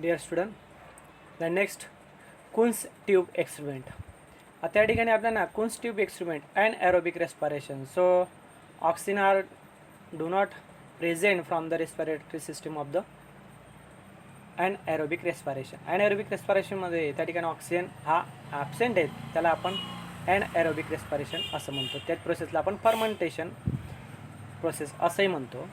Dear student, the next Kuhne's tube experiment. आता या ठिकाणी आपल्याला Kuhne's tube experiment and aerobic respiration. So oxygen are do not present from the respiratory system of the anaerobic respiration. Anaerobic रेस्पिरेशनमध्ये त्या ठिकाणी oxygen हा absent आहे, त्याला आपण ॲनएरोबिक रेस्पिरेशन असं म्हणतो. त्याच प्रोसेसला आपण फर्मेंटेशन प्रोसेस असंही म्हणतो.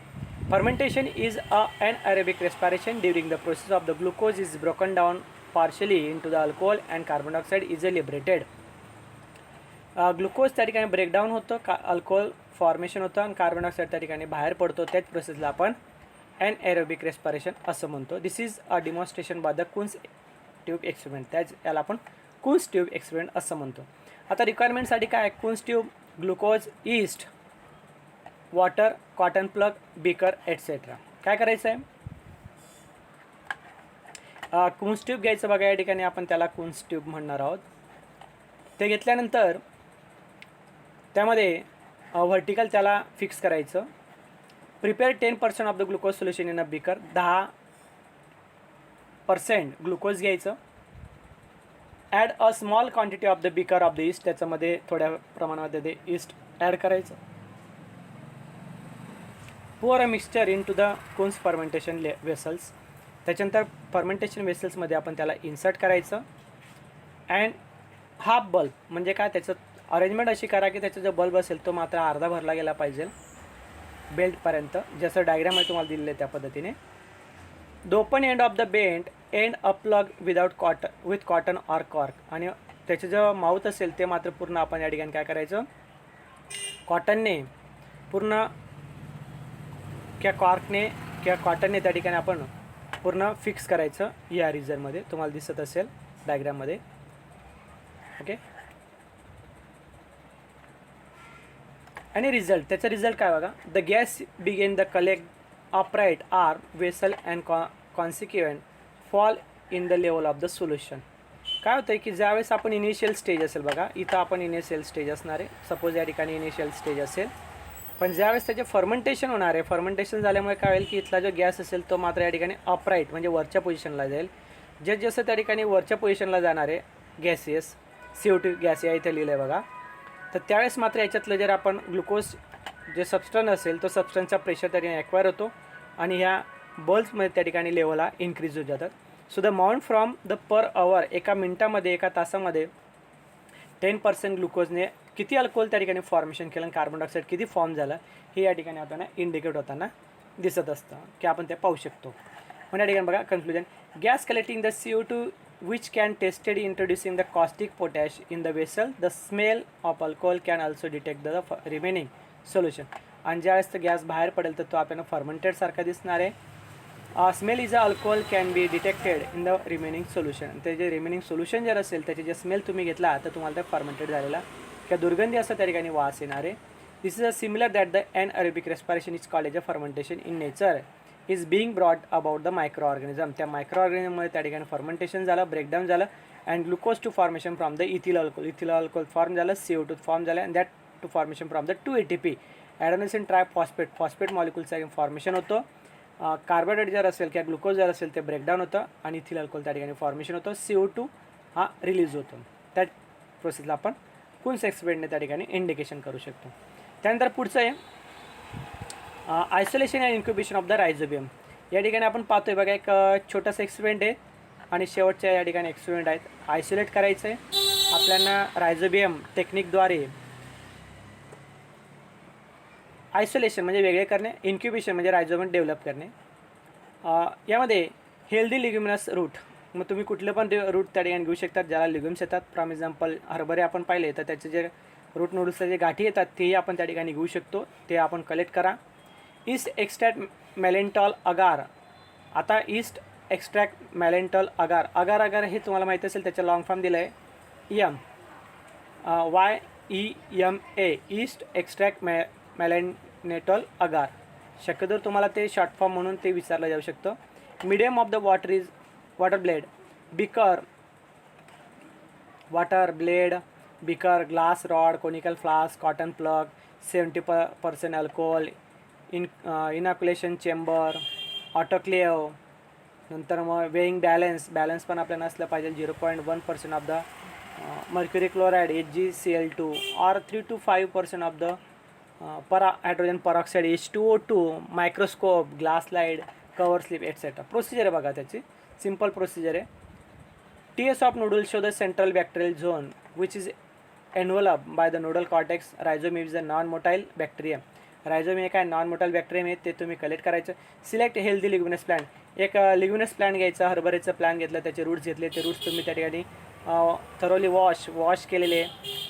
Fermentation is an anaerobic respiration. During the process of the glucose is broken down partially into the alcohol and carbon dioxide is liberated. Glucose त्या ठिकाणी ब्रेकडाऊन होतं, अल्कोहोल फॉर्मेशन होतं आणि कार्बन डायऑक्साईड त्या ठिकाणी बाहेर पडतो. त्याच प्रोसेसला आपण ॲनएरोबिक रेस्पिरेशन असं म्हणतो. This is a demonstration by the Kuhne's tube experiment. त्याच याला आपण कुन्स ट्यूब एक्सपेरिमेंट असं म्हणतो. आता रिक्वायरमेंटसाठी काय, Kuhne's tube, glucose, yeast, water, cotton plug, beaker etcetera. काय करायचं आहे, कुन्स ट्यूब घ्यायचं बघा. या ठिकाणी आपण त्याला कुन्स ट्यूब म्हणणार आहोत. ते घेतल्यानंतर त्यामध्ये व्हर्टिकल त्याला फिक्स करायचं. Prepare 10% of the glucose solution in a beaker. 10% glucose घ्यायचं. Add a small quantity of the beaker of the yeast. त्याच्यामध्ये थोड्या प्रमाणामध्ये ते ईस्ट ॲड करायचं. pour a mixture into the कुन्स फर्मेंटेशन वेसल्स. त्याच्यानंतर फर्मेंटेशन वेसल्समध्ये आपण त्याला इन्सर्ट करायचं. अँड हाफ बल्ब म्हणजे काय, त्याचं अरेंजमेंट अशी करा की त्याचा जो बल्ब असेल तो मात्र अर्धा भरला गेला पाहिजे बेल्टपर्यंत, जसं डायग्राम आहे तुम्हाला दिलेलं आहे त्या पद्धतीने. The open end of the bent end a plug with cotton or cork. आणि त्याचं जो माउथ असेल ते मात्र पूर्ण आपण या ठिकाणी काय करायचं, कॉटनने पूर्ण किंवा कॉर्कने किंवा कॉटनने त्या ठिकाणी आपण पूर्ण फिक्स करायचं. या रिजनमध्ये तुम्हाला दिसत असेल डायग्राममध्ये. ओके. आणि रिझल्ट, त्याचा रिझल्ट काय बघा. The gas begin the collect upright are vessel and consequent fall in the level of the solution. काय होतं की ज्यावेळेस आपण इनिशियल स्टेज असेल बघा, इथं आपण इनिशियल स्टेज असणार आहे. सपोज या ठिकाणी इनिशियल स्टेज असेल, पण ज्यावेळेस त्याचे फर्मेंटेशन होणार आहे, फर्मेंटेशन झाल्यामुळे काय होईल की इथला जो गॅस असेल तो मात्र या ठिकाणी अपराईट म्हणजे वरच्या पोझिशनला जाईल. जसं त्या ठिकाणी वरच्या पोझिशनला जाणार आहे गॅसेस, CO2 गॅस या इथे लिहिलं आहे बघा, तर त्यावेळेस मात्र याच्यातलं जर आपण ग्लुकोज जे सबस्टन्स असेल तो सबस्टन्सचा प्रेशर त्या ठिकाणी ॲक्वायर होतो आणि ह्या बल्ब्समध्ये त्या ठिकाणी लेवलला इन्क्रीज होत जातात. So the amount from the per hour, एका मिनटामध्ये एका तासामध्ये 10% ग्लुकोजने किती अल्कोहोल त्या ठिकाणी फॉर्मेशन केलं आणि कार्बन डायऑक्साईड किती फॉर्म झालं हे या ठिकाणी आपल्याला इंडिकेट होताना दिसत असतं की आपण ते पाहू शकतो. म्हणजे या ठिकाणी बघा conclusion. Gas collecting the CO2 which can tested introducing the caustic potash in the vessel. The smell of alcohol can also detect the remaining solution. आणि ज्यावेळेस तर गॅस बाहेर पडेल तर तो आपल्याला फर्मेंटेड सारखा दिसणार आहे. Smell is a alcohol can be detected in the remaining solution. ते जे रिमेनिंग सोल्युशन जर असेल त्याचे जे स्मेल तुम्ही घेतला तर तुम्हाला ते फर्मेंटेड झालेला किंवा दुर्गंधी असं त्या ठिकाणी वास येणार आहे. This is a similar that the anaerobic respiration is called as a fermentation in nature is being brought about the micro organism. त्या मायक्रो ऑर्गॅनिझममध्ये त्या ठिकाणी फर्मेंटेशन झालं, ब्रेकडाऊन झालं and glucose to formation from the ethyl alcohol. Ethyl alcohol form झालं, CO2 form झालं and that to formation from the 2-ATP adenosine triphosphate, phosphate मॉलिक्युलचं formation होतं. कार्बोहायड्रेट जर असेल किंवा ग्लुकोज जर असेल ते ब्रेकडाऊन होतं आणि इथिल अल्कोहोल त्या ठिकाणी फॉर्मेशन होतं. CO2 हा रिलीज होतो. त्या प्रोसेसला आपण कुन्स एक्सपेरिमेंटने त्या ठिकाणी इंडिकेशन करू शकतो. त्यानंतर पुढचं आहे isolation and incubation of the rhizobium. या ठिकाणी आपण पाहतोय बघा एक छोटासा एक्सपेरिमेंट आहे आणि शेवटच्या या ठिकाणी एक्सपेरिमेंट आहेत. आयसोलेट करायचं आहे आपल्याला रायझोबियम टेक्निकद्वारे. आयसोलेशन म्हणजे वेगळे करणे, इन्क्युबेशन म्हणजे रायझोबियम डेव्हलप करणे. यामध्ये हेल्दी लिग्युमिनस रूट, मग तुम्ही कुठलं पण रूट त्या ठिकाणी घेऊ शकतात ज्याला लिग्युम्स येतात. फॉर एक्झाम्पल हरभरे आपण पाहिले तर त्याचे जे रूट नूडल्सचे जे गाठी येतात तेही आपण त्या ठिकाणी घेऊ शकतो. ते आपण कलेक्ट करा. ईस्ट एक्स्ट्रॅक्ट मॅलेंटॉल अगार. आता ईस्ट एक्स्ट्रॅक्ट मॅलेंटॉल अगार, अगार हे तुम्हाला माहिती असेल, त्याचं लॉंग फॉर्म दिलं आहे YEMA, ईस्ट एक्स्ट्रॅक्ट मॅलेंटॉल अगार. शक्यतो तुम्हाला ते शॉर्ट फॉर्म म्हणून ते विचारलं जाऊ शकतं. Medium of the water blade, beaker, water blade, beaker, glass rod, conical flask, cotton plug, 70% alcohol, inoculation chamber, autoclave, नंतर मग वेइंग बॅलन्स पण आपल्याला असलं पाहिजे. 0.1% of the mercury chloride HgCl2 or 3 to 5% of the hydrogen peroxide H2O2, microscope, glass slide, cover slip etcetera. Procedure आहे बघा त्याची, simple procedure आहे. TS of noodle show the central bacterial zone which is enveloped by the nodal cortex. Rhizome is a non-motile bacterium. रायझोम एक आहे non motile bacterium आहे, ते तुम्ही collect करायचं. Select healthy leguminous plant. एक लिग्युमिनस प्लांट घ्यायचा, हरभऱ्याचं plant घेतलं, त्याचे रूट्स घेतले, ते रूट्स तुम्ही त्या ठिकाणी थरोली वॉश केलेले.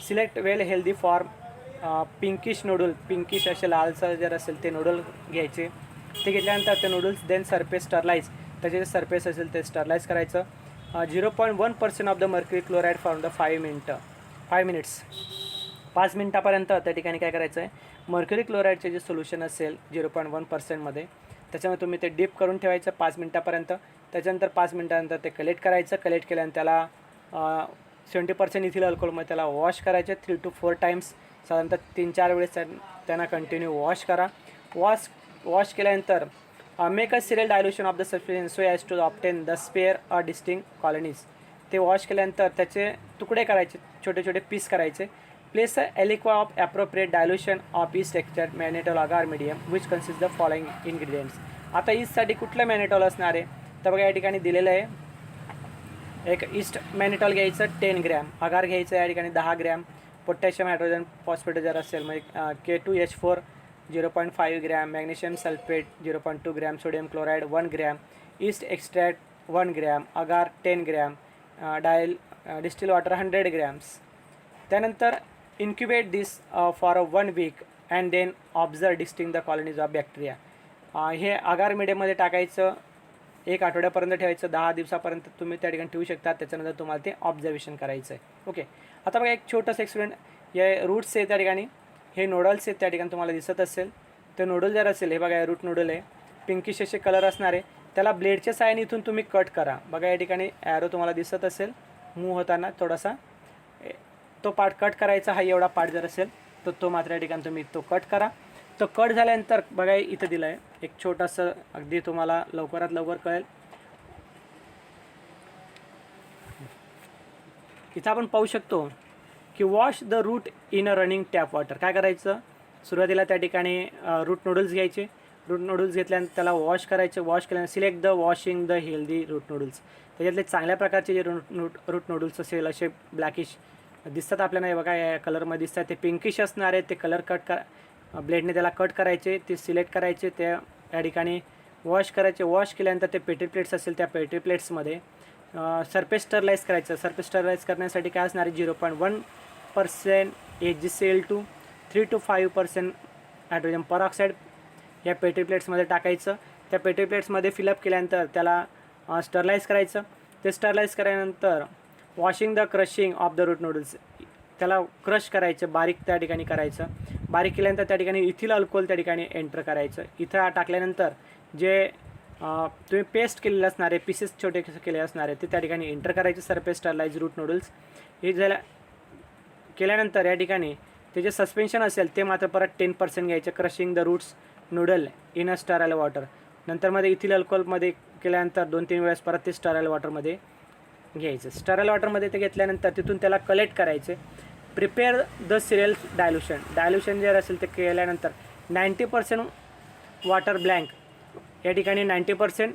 Select well healthy form pinkish nodule, pinkish असे लालसर जर असेल ते नूडल घ्यायचे. ते घेतल्यानंतर ते नूडल्स देन सरफेस स्टरलाइज, त्याचे जे सरफेस असेल ते स्टरलाइज करायचं. 0.1% of the mercury chloride for the 5 minutes. 5 मिनिटापर्यंत त्या ठिकाणी काय करायचं आहे, मर्क्युरी क्लोराईडचे जे सोल्युशन असेल 0.1%मध्ये, त्याच्यामुळे तुम्ही ते डिप करून ठेवायचं 5 मिनिटापर्यंत. त्याच्यानंतर 5 मिनिटानंतर ते कलेक्ट करायचं. कलेक्ट केल्यानंतर त्याला 70% इथिल अल्कोहोलमध्ये त्याला वॉश करायचे 3 to 4 टाइम्स. साधारणतः 3-4 वेळेस त्यांना कंटिन्यू वॉश करा. वॉश केल्यानंतर make a serial dilution of the substance so as to obtain the sparse or distinct colonies. ते वॉश केल्यानंतर त्याचे तुकडे करायचे, छोटे छोटे पीस करायचे. Place a aliquot of appropriate dilution of yeast extract mannitol agar medium which consist the following ingredients. आता ईस्टसाठी कुठलं मॅनेटॉल असणार आहे, तर बघा या ठिकाणी दिलेलं आहे. एक ईस्ट मॅनेटॉल घ्यायचं 10 ग्रॅम, अगार घ्यायचं या ठिकाणी 10 ग्रॅम, पोटॅशियम हायड्रोजन फॉस्फेट जर असेल म्हणजे K2H4 0.5 gram, magnesium sulphate 0.2 gram, sodium chloride 1 gram, yeast extract 1 gram, agar 10 gram, distil water 100 grams. त्यानंतर incubate this for 1 week and then observe distinct the colonies of bacteria. हे अगार मीडियममध्ये टाकायचं, 1 आठवड्यापर्यंत ठेवायचं, 10 दिवसापर्यंत तुम्ही त्या ठिकाणी ठेवू शकता. त्याच्यानंतर तुम्हाला ते ऑब्झर्वेशन करायचं आहे. ओके, आता बघा एक छोटंसं एक्सपेरिमेंट. हे रूट्स आहे त्या ठिकाणी, हे नूडल्स आहेत त्या ठिकाणी तुम्हाला दिसत असेल. ते नूडल जर असेल, हे बघा रूट नूडल आहे, पिंकिश असे कलर असणार आहे. त्याला ब्लेडच्या साहाय्याने इथून तुम्ही कट करा. बघा या ठिकाणी ॲरो तुम्हाला दिसत असेल मूव्ह होताना थोडासा, तो पार्ट कट करायचा. हा एवढा पार्ट जर असेल तर तो मात्र या ठिकाणी तुम्ही तो कट करा. तो कट झाल्यानंतर बघा इथं दिलं आहे एक छोटंसं, अगदी तुम्हाला लवकरात लवकर कळेल. इथं आपण पाहू शकतो की wash the root in a running tap water. काय करायचं, सुरुवातीला त्या ठिकाणी रूट नूडल्स घ्यायचे. रूट नूडल्स घेतल्यानंतर त्याला वॉश करायचे. वॉश केल्यानंतर select the washing the healthy root noodles. त्याच्यातले चांगल्या प्रकारचे जे रूट नूडल्स असेल असे ब्लॅकिश दिसतात आपल्याला, हे बघा या कलरमध्ये दिसतात. ते पिंकिश असणार आहे, ते कलर कट ब्लेडने त्याला कट करायचे, ते सिलेक्ट करायचे, ते या ठिकाणी वॉश करायचे. वॉश केल्यानंतर ते पेट्री प्लेट्स असेल त्या पेट्री प्लेट्समध्ये सरफेस स्टरलाइज करायचं. सरफेस स्टरलाइज करण्यासाठी काय असणार आहे, 0.1% HgCl2, 3 to 5% हायड्रोजन परऑक्साईड या पेट्री प्लेट्समध्ये टाकायचं. त्या पेट्री प्लेट्समध्ये फिलअप केल्यानंतर त्याला स्टरलाइज करायचं. ते स्टरलाइज केल्यानंतर washing the crushing of the root noodles, त्याला क्रश करायचं, बारीक त्या ठिकाणी करायचं. बारीक केल्यानंतर त्या ठिकाणी इथिल अल्कोहोल त्या ठिकाणी एंटर करायचं. इथं टाकल्यानंतर जे तुम्ही पेस्ट केलेलं असणार आहे, पीसेस छोटे केले असणार आहे, ते त्या ठिकाणी एंटर करायचे. सरफेस स्टरलाइज रूट नूडल्स हे केल्यानंतर या ठिकाणी ते जे सस्पेन्शन असेल ते मात्र परत 10% घ्यायचे. Crushing the roots noodle in a sterile water. नंतर मध्ये इथिल अल्कोहोलमध्ये केल्यानंतर 2-3 वेळेस परत ते स्टराईल वॉटरमध्ये घ्यायचं. स्टराईल वॉटरमध्ये ते घेतल्यानंतर तिथून त्याला कलेक्ट करायचे. प्रिपेअर द सिरियल डायल्युशन जर असेल ते केल्यानंतर 90% वॉटर ब्लँक या ठिकाणी 90%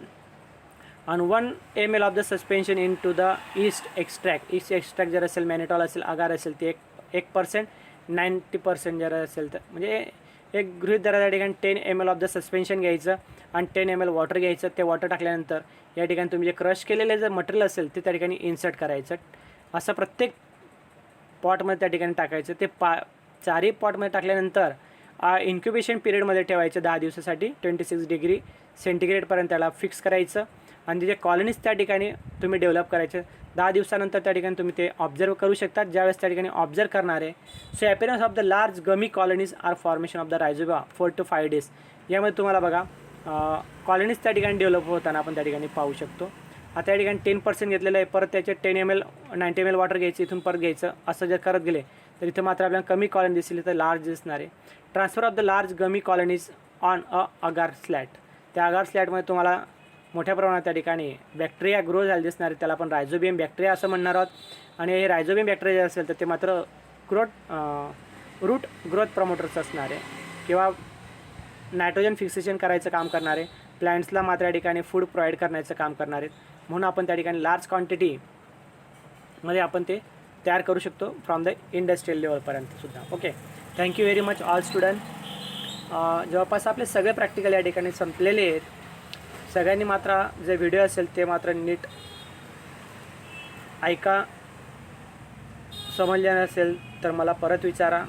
आणि 1 ml of the suspension into the yeast extract जर असेल, मॅनेटॉल असेल, अगार असेल ते 1%, 90% जर असेल तर म्हणजे एक गृहीत धरा त्या ठिकाणी 10 ml ऑफ द सस्पेन्शन घ्यायचं आणि 10 ml वॉटर घ्यायचं. ते वॉटर टाकल्यानंतर या ठिकाणी तुम्ही जे क्रश केलेले जर मटेरियल असेल ते त्या ठिकाणी इन्सर्ट करायचं. असं प्रत्येक पॉटमध्ये त्या ठिकाणी टाकायचं. ते 4ही पॉटमध्ये टाकल्यानंतर इन्क्युबेशन पिरियडमध्ये ठेवायचं 10 दिवसासाठी. 26 डिग्री सेंटीग्रेडपर्यंत त्याला फिक्स करायचं आणि जे कॉलनीज त्या ठिकाणी तुम्ही डेव्हलप करायचे. 10 दिवसानंतर त्या ठिकाणी तुम्ही ते ऑब्झर्व करू शकता. ज्यावेळेस त्या ठिकाणी ऑब्झर्व करणार आहे, so appearance of the large gummy colonies are formation of the rhizobium 4 to 5 days. यामध्ये तुम्हाला बघा कॉलनीज त्या ठिकाणी डेव्हलप होताना आपण त्या ठिकाणी पाहू शकतो. आता या ठिकाणी 10% घेतलेलं आहे, परत त्याचे 10 ml 90 ml वॉटर घ्यायचं, इथून परत घ्यायचं. असं जर करत गेले तर इथं मात्र आपल्याला कमी कॉलनी दिसली तर लार्ज दिसणार आहे. Transfer of the large gummy colonies on a agar slat. त्या अगार स्लॅटमध्ये तुम्हाला मोठ्या प्रमाणात त्या ठिकाणी बॅक्टेरिया ग्रो झाले दिसणार आहे, त्याला आपण रायझोबियम बॅक्टेरिया असं म्हणणार आहोत. आणि हे रायझोबियम बॅक्टेरिया असेल तर ते मात्र रूट ग्रोथ प्रमोटर्स असणार आहे किंवा नायट्रोजन फिक्सेशन करायचं काम करणारे, प्लांट्सला मात्र या ठिकाणी फूड प्रोव्हाइड करण्याचं काम करणार आहेत. म्हणून आपण त्या ठिकाणी लार्ज क्वांटिटीमध्ये आपण ते तयार करू शकतो फ्रॉम द इंडस्ट्रियल लेवलपर्यंतसुद्धा. Okay, thank you very much all student. जवळपास आपले सगळे प्रॅक्टिकल या ठिकाणी संपलेले आहेत. सगळ्यांनी मात्र जे व्हिडिओ असेल ते मात्र नीट ऐका. समजले नसेल तर मला परत विचारा.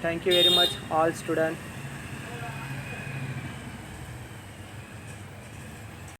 Thank you very much all student.